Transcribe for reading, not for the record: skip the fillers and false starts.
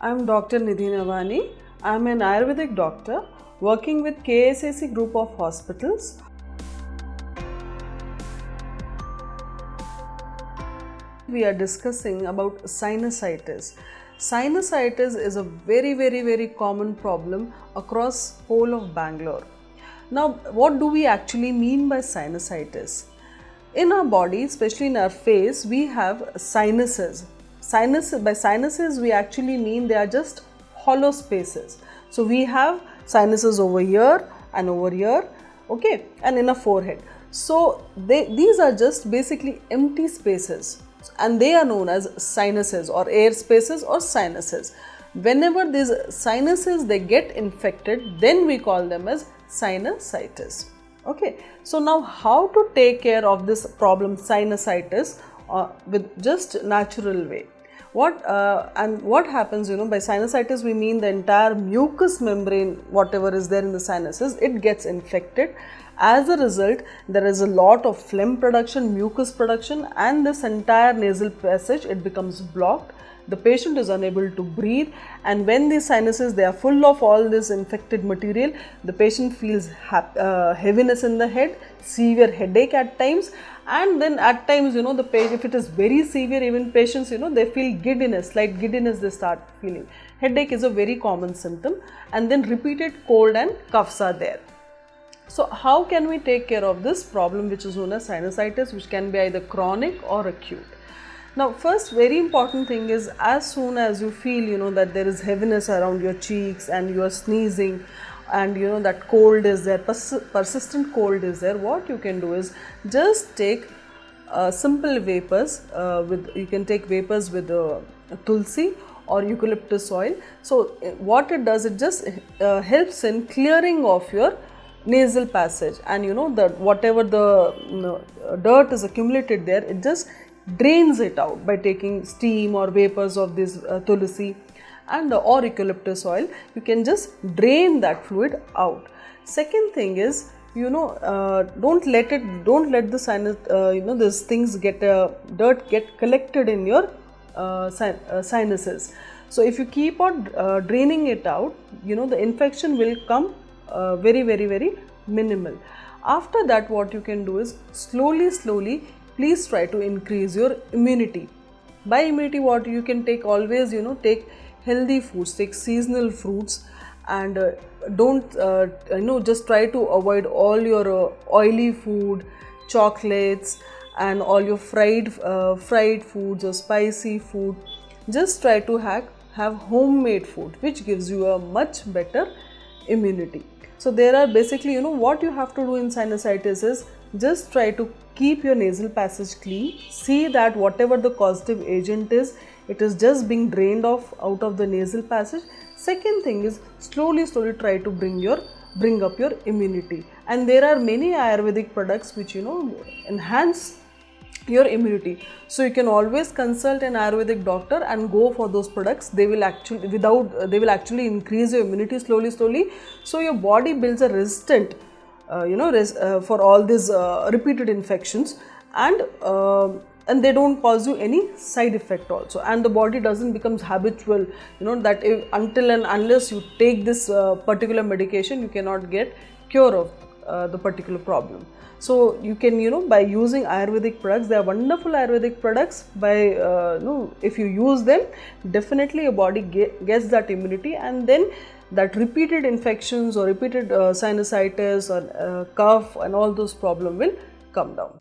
I'm Dr. Nidhi Navani. I'm an Ayurvedic doctor working with KSAC group of hospitals. We are discussing about sinusitis. Sinusitis is a very common problem across whole of Bangalore. Now, what do we actually mean by sinusitis? In our body, especially in our face, we have sinuses. By sinuses, we actually mean they are just hollow spaces. So we have sinuses over here and over here, okay, and in a forehead. So these are just basically empty spaces, and they are known as sinuses or air spaces or sinuses. Whenever these sinuses they get infected, then we call them as sinusitis. Okay, so now how to take care of this problem sinusitis with just natural way? What happens, by sinusitis we mean the entire mucous membrane, whatever is there in the sinuses, it gets infected. As a result, there is a lot of phlegm production, mucus production, and this entire nasal passage, it becomes blocked. The patient is unable to breathe, and when these sinuses they are full of all this infected material, the patient feels heaviness in the head, severe headache at times, and then at times the patient, if it is very severe, even patients they feel giddiness, slight giddiness they start feeling. Headache is a very common symptom, and then repeated cold and coughs are there. So how can we take care of this problem which is known as sinusitis, which can be either chronic or acute? Now, first very important thing is, as soon as you feel that there is heaviness around your cheeks and you are sneezing and that cold is there, persistent cold is there, what you can do is just take simple vapors you can take vapors with tulsi or eucalyptus oil. So what it does, it just helps in clearing of your nasal passage, and whatever the dirt is accumulated there, it just drains it out by taking steam or vapors of this tulsi and or eucalyptus oil. You can just drain that fluid out. Second thing is, don't let the sinus these things get dirt get collected in your sinuses. So if you keep on draining it out, the infection will come very minimal. After that, what you can do is slowly please try to increase your immunity. By immunity, what you can take always, take healthy foods, take seasonal fruits, and don't just try to avoid all your oily food, chocolates, and all your fried foods or spicy food. Just try to have homemade food, which gives you a much better immunity. So there are basically, what you have to do in sinusitis is just try to keep your nasal passage clean. See that whatever the causative agent is, it is just being drained off out of the nasal passage. Second thing is slowly try to bring up your immunity. And there are many Ayurvedic products which enhance your immunity. So you can always consult an Ayurvedic doctor and go for those products. They will actually increase your immunity slowly. So your body builds a resistant for all these repeated infections, and they don't cause you any side effect also, and the body doesn't become habitual, that until and unless you take this particular medication, you cannot get cure of the particular problem. So you can, by using Ayurvedic products, they are wonderful Ayurvedic products. By if you use them, definitely your body gets that immunity, and then that repeated infections or repeated sinusitis or cough and all those problems will come down.